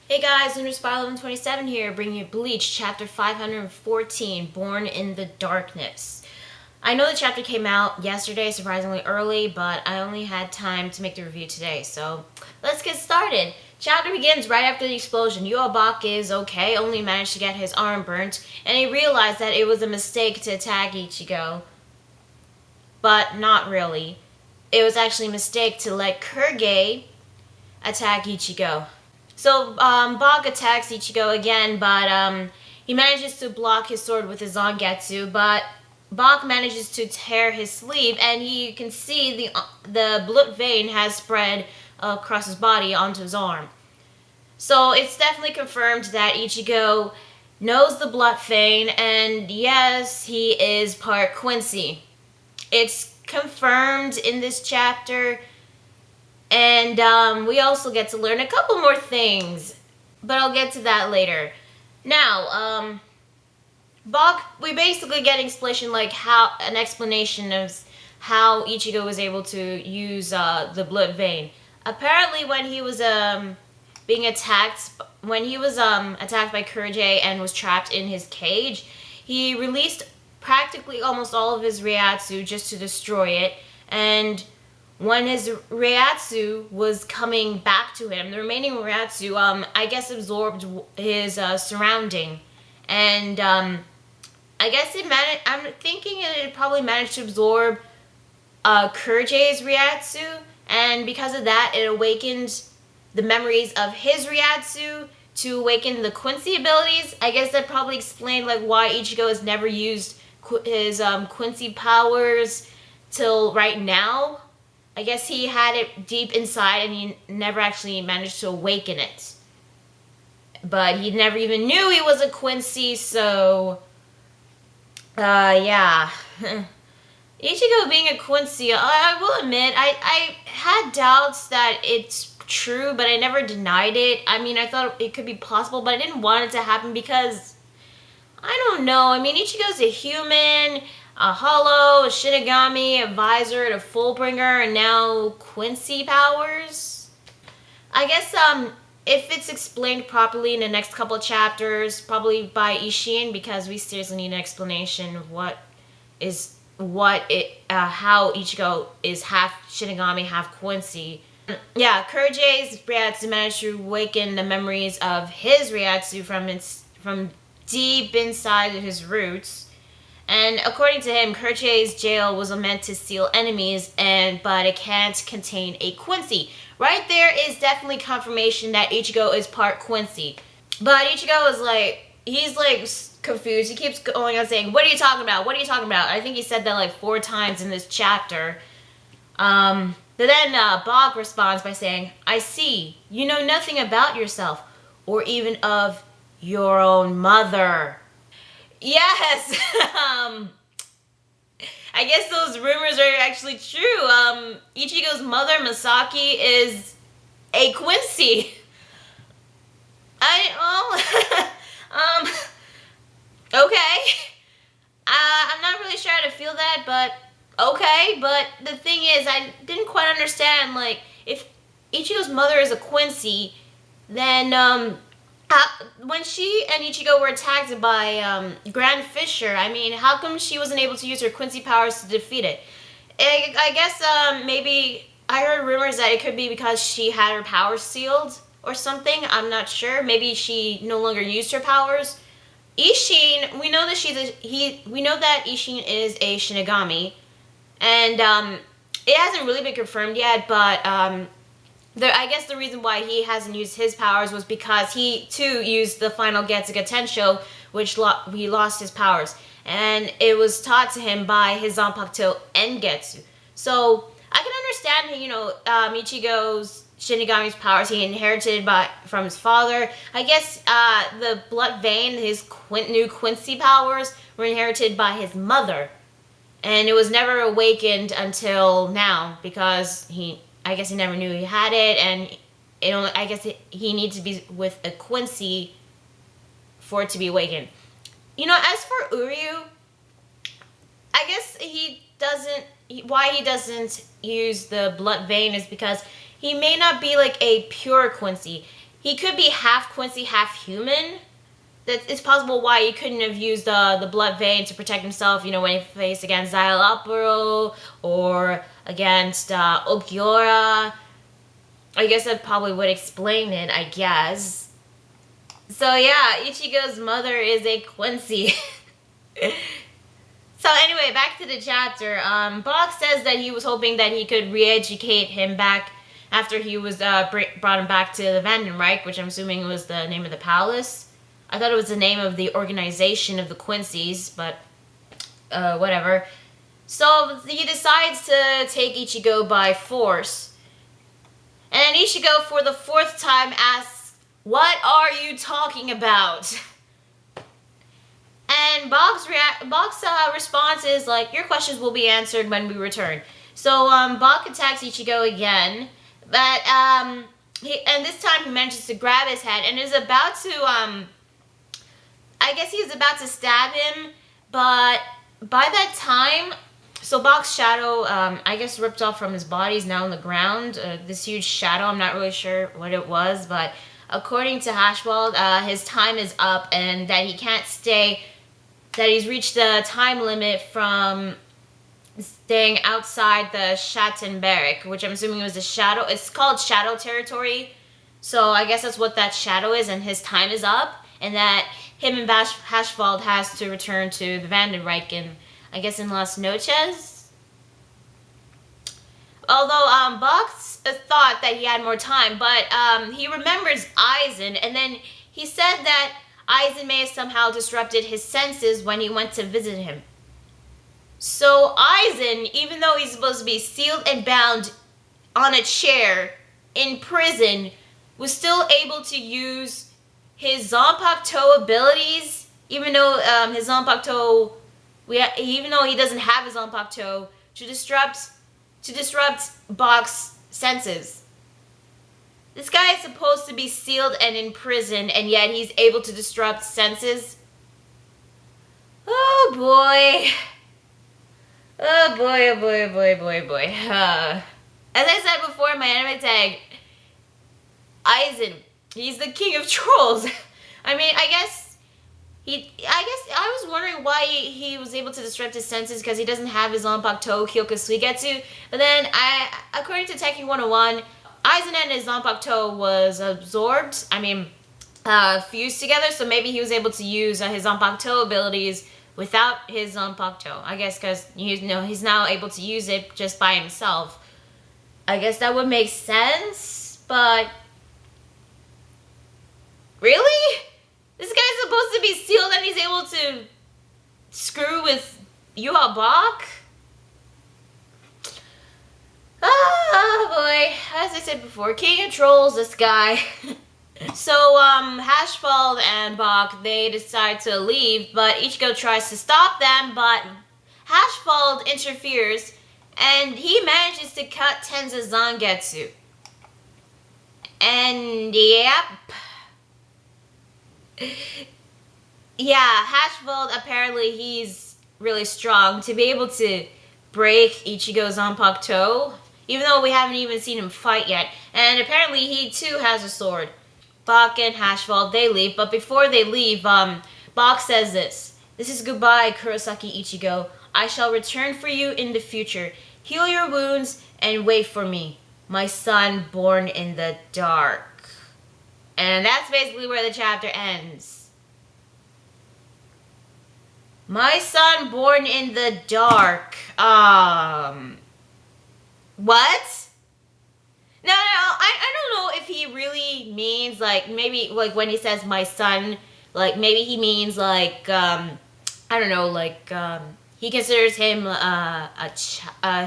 Hey guys, Spy1127 here, bringing you Bleach, chapter 514, Born in the Darkness. I know the chapter came out yesterday, surprisingly early, but I only had time to make the review today, so let's get started. Chapter begins right after the explosion. Juha Bach is okay, only managed to get his arm burnt, and he realized that it was a mistake to attack Ichigo, but not really. It was actually a mistake to let Kurge attack Ichigo. So Bach attacks Ichigo again, but he manages to block his sword with his Zangetsu, but Bach manages to tear his sleeve, and you can see the blood vein has spread across his body onto his arm. So it's definitely confirmed that Ichigo knows the blood vein, and yes, he is part Quincy. It's confirmed in this chapter. And we also get to learn a couple more things, but I'll get to that later. Now, Bach, we basically get an explanation of how Ichigo was able to use the blood vein. Apparently, when he was attacked by Kurge and was trapped in his cage, he released practically almost all of his Reiatsu just to destroy it, and when his Reiatsu was coming back to him, the remaining Reiatsu, I guess absorbed his surrounding. And I guess I'm thinking it probably managed to absorb Kurge's Reiatsu, and because of that, it awakened the memories of his Reiatsu to awaken the Quincy abilities. I guess that probably explained why Ichigo has never used his Quincy powers till right now. I guess he had it deep inside and he never actually managed to awaken it. But he never even knew he was a Quincy, so yeah. Ichigo being a Quincy, I will admit, I had doubts that it's true, but I never denied it. I mean, I thought it could be possible, but I didn't want it to happen because, I don't know. I mean, Ichigo's a human, a hollow, a Shinigami, a visor, and a Fullbringer, and now Quincy powers. I guess if it's explained properly in the next couple of chapters, probably by Ishin, because we seriously need an explanation of how Ichigo is half Shinigami, half Quincy. Yeah, Kurge's Reiatsu managed to awaken the memories of his Reiatsu from deep inside of his roots. And according to him, Kurge's jail was meant to seal enemies, but it can't contain a Quincy. Right there is definitely confirmation that Ichigo is part Quincy. But Ichigo is he's confused. He keeps going on saying, "What are you talking about? What are you talking about?" I think he said that 4 times in this chapter. But then Bog responds by saying, "I see. You know nothing about yourself, or even of your own mother." Yes, I guess those rumors are actually true. Ichigo's mother, Masaki, is a Quincy. Okay. I'm not really sure how to feel that, but okay. But the thing is, I didn't quite understand, if Ichigo's mother is a Quincy, then, when she and Ichigo were attacked by Grand Fisher, I mean, how come she wasn't able to use her Quincy powers to defeat it? I guess maybe I heard rumors that it could be because she had her powers sealed or something. I'm not sure. Maybe she no longer used her powers. Ishin, we know that Ishin is a Shinigami, and it hasn't really been confirmed yet, but I guess the reason why he hasn't used his powers was because he, too, used the final Getsuga Tensho, which he lost his powers. And it was taught to him by his Zanpakuto Engetsu. So, I can understand, Ichigo's Shinigami's powers he inherited from his father. I guess the blood vein, his new Quincy powers, were inherited by his mother. And it was never awakened until now, because I guess he never knew he had it, and I guess he needs to be with a Quincy for it to be awakened. As for Uryu, I guess why he doesn't use the blood vein is because he may not be a pure Quincy. he could be half Quincy, half human. That it's possible why he couldn't have used the blood vein to protect himself, you know, when he faced against Xylopero or against Okiora. I guess that probably would explain it, I guess. So yeah, Ichigo's mother is a Quincy. So anyway, back to the chapter. Bach says that he was hoping that he could re-educate him back after he was brought him back to the Vandenreich, which I'm assuming was the name of the palace. I thought it was the name of the organization of the Quincy's, but whatever. So he decides to take Ichigo by force. And then Ichigo, for the 4th time, asks, "What are you talking about?" And Bach's response is like, "Your questions will be answered when we return." So Bach attacks Ichigo again, but this time he manages to grab his head and is about to I guess he was about to stab him, but by that time, so Bach's shadow, I guess, ripped off from his body, is now on the ground. This huge shadow, I'm not really sure what it was, but according to Hashwald, his time is up and that he can't stay, that he's reached the time limit from staying outside the Schattenberg, which I'm assuming was the shadow. It's called shadow territory, so I guess that's what that shadow is, and his time is up, and that him and Hashwald has to return to the Vandenreich in, I guess, in Las Noches. Although Bach thought that he had more time, but he remembers Aizen, and then he said that Aizen may have somehow disrupted his senses when he went to visit him. So Aizen, even though he's supposed to be sealed and bound on a chair in prison, was still able to use his Zanpakuto abilities, even though his Zanpakuto, even though he doesn't have his Zanpakuto, to disrupt Bach's senses. This guy is supposed to be sealed and in prison, and yet he's able to disrupt senses. Oh boy. Oh boy, oh boy, oh boy, oh boy, oh boy. As I said before in my anime tag, Aizen, he's the king of trolls. I mean, I guess I was wondering why he was able to disrupt his senses, because he doesn't have his Zanpakuto Kyoka Suigetsu. But then, according to Tekken 101, Aizen and his Zanpakuto was absorbed. I mean, fused together. So maybe he was able to use his Zanpakuto abilities without his Zanpakuto. I guess because he's now able to use it just by himself. I guess that would make sense, but really? This guy's supposed to be sealed and he's able to screw with Juha Bach? Oh boy, as I said before, king of trolls, this guy. So, Hashwald and Bach, they decide to leave, but Ichigo tries to stop them, but Hashwald interferes, and he manages to cut Tenza's Zangetsu. And, yep. Yeah, Hashwald, apparently he's really strong to be able to break Ichigo's Zanpakuto, even though we haven't even seen him fight yet. And apparently he too has a sword. Bach and Hashwald, they leave, but before they leave, Bach says this: "This is goodbye, Kurosaki Ichigo. I shall return for you in the future. Heal your wounds and wait for me, my son born in the dark." And that's basically where the chapter ends. My son born in the dark. What? No, I don't know if he really means, like, maybe, like, when he says my son, like, maybe he means, like, I don't know, like, he considers him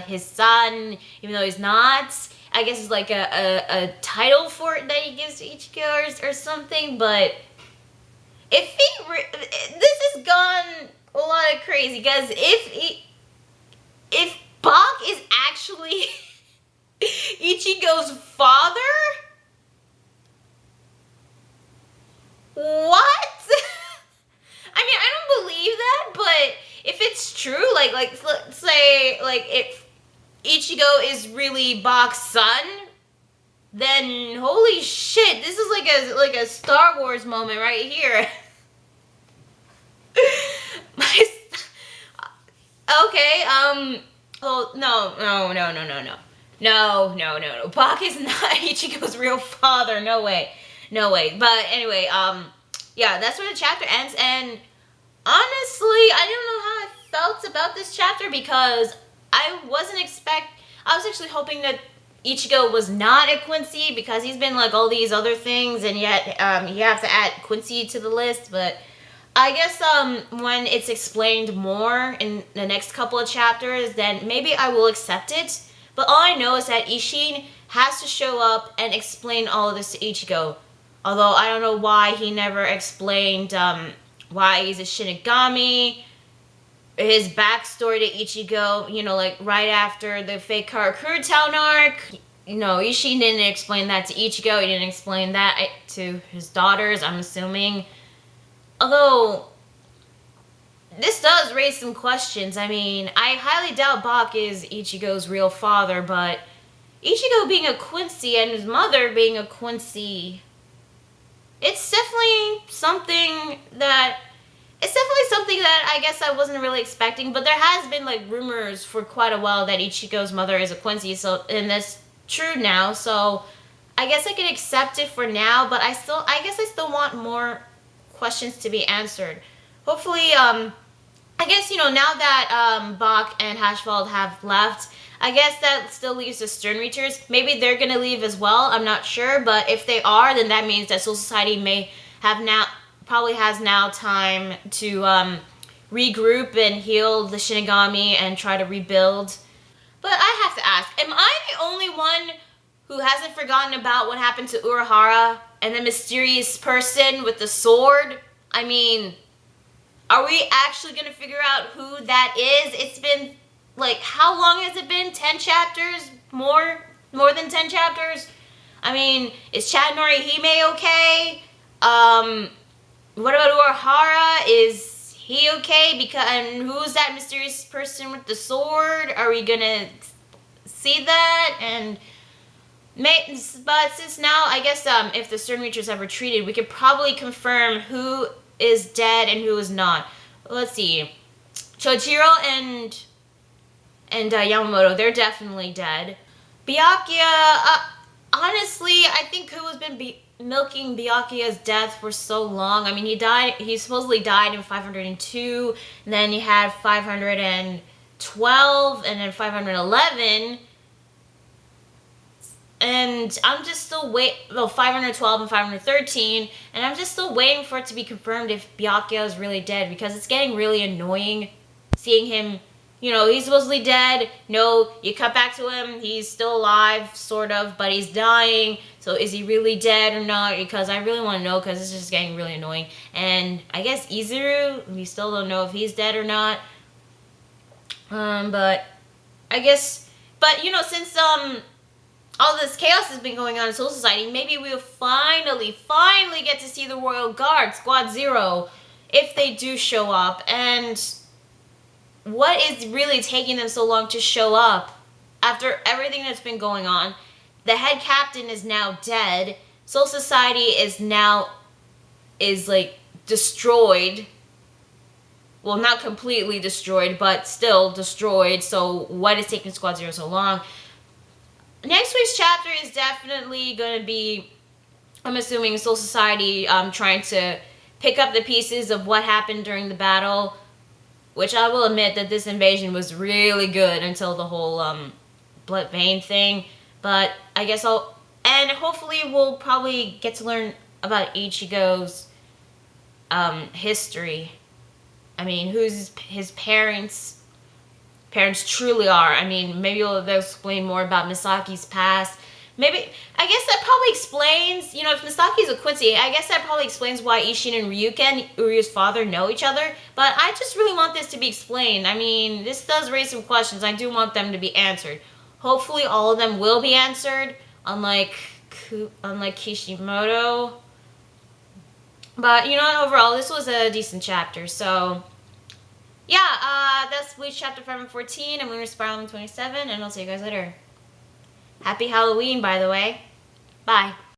his son, even though he's not. I guess it's like a title for it that he gives to Ichigo or something, but if he, this has gone a lot of crazy, because if Bach is actually Ichigo's father, what? I mean, I don't believe that, but if it's true, like let's say, like, if Ichigo is really Bach's son, then holy shit, this is like a Star Wars moment right here. My, okay, oh no. Bach is not Ichigo's real father. No way. But anyway, yeah, that's where the chapter ends. And honestly, I don't know how I felt about this chapter because I was actually hoping that Ichigo was not a Quincy because he's been like all these other things, and yet you have to add Quincy to the list. But I guess when it's explained more in the next couple of chapters, then maybe I will accept it. But all I know is that Ishin has to show up and explain all of this to Ichigo. Although I don't know why he never explained why he's a Shinigami, his backstory to Ichigo, you know, like right after the fake Karakuri Town arc. You know, Ishin didn't explain that to Ichigo, he didn't explain that to his daughters, I'm assuming. Although, this does raise some questions. I mean, I highly doubt Bach is Ichigo's real father, but Ichigo being a Quincy and his mother being a Quincy, it's definitely something that I guess I wasn't really expecting, but there has been like rumors for quite a while that Ichigo's mother is a Quincy, so, and that's true now, so I guess I can accept it for now, but I guess I still want more questions to be answered. Hopefully, I guess, you know, now that Bach and Hashvald have left, I guess that still leaves the Sternreachers. Maybe they're gonna leave as well, I'm not sure, but if they are, then that means that Soul Society probably has now time to regroup and heal the Shinigami and try to rebuild. But I have to ask, am I the only one who hasn't forgotten about what happened to Urahara and the mysterious person with the sword? I mean, are we actually going to figure out who that is? It's been, like, how long has it been? 10 chapters? More than 10 chapters? I mean, is Chad Norihime okay? What about Urahara? Is he okay? And who's that mysterious person with the sword? Are we going to see that? But since now, I guess if the Sternreachers have retreated, we could probably confirm who is dead and who is not. Let's see. Chojiro and Yamamoto, they're definitely dead. Byakuya, honestly, I think who has been milking Byakuya's death for so long. I mean, he supposedly died in 502, and then he had 512, and then 511. And I'm just still 512 and 513, and I'm just still waiting for it to be confirmed if Byakuya is really dead, because it's getting really annoying seeing him, you know, he's supposedly dead. No, you cut back to him, he's still alive, sort of, but he's dying. So is he really dead or not? Because I really want to know, because it's just getting really annoying. And I guess Izuru, we still don't know if he's dead or not. But I guess, but you know, since all this chaos has been going on in Soul Society, maybe we'll finally get to see the Royal Guard, Squad Zero, if they do show up. And what is really taking them so long to show up after everything that's been going on? The head captain is now dead. Soul Society is like destroyed. Well, not completely destroyed, but still destroyed. So what is taking Squad Zero so long? Next week's chapter is definitely going to be, I'm assuming, Soul Society trying to pick up the pieces of what happened during the battle, which I will admit that this invasion was really good until the whole Blood Vein thing. But I guess and hopefully we'll probably get to learn about Ichigo's history. I mean, who's his parents truly are. I mean, maybe they'll explain more about Misaki's past. Maybe, I guess that probably explains, you know, if Misaki's a Quincy, I guess that probably explains why Ishin and Ryuken, Uryu's father, know each other. But I just really want this to be explained. I mean, this does raise some questions. I do want them to be answered. Hopefully all of them will be answered, unlike Kishimoto. But, you know, overall, this was a decent chapter, so yeah, that's Bleach chapter 514. I'm going to Spiral 27, and I'll see you guys later. Happy Halloween, by the way. Bye.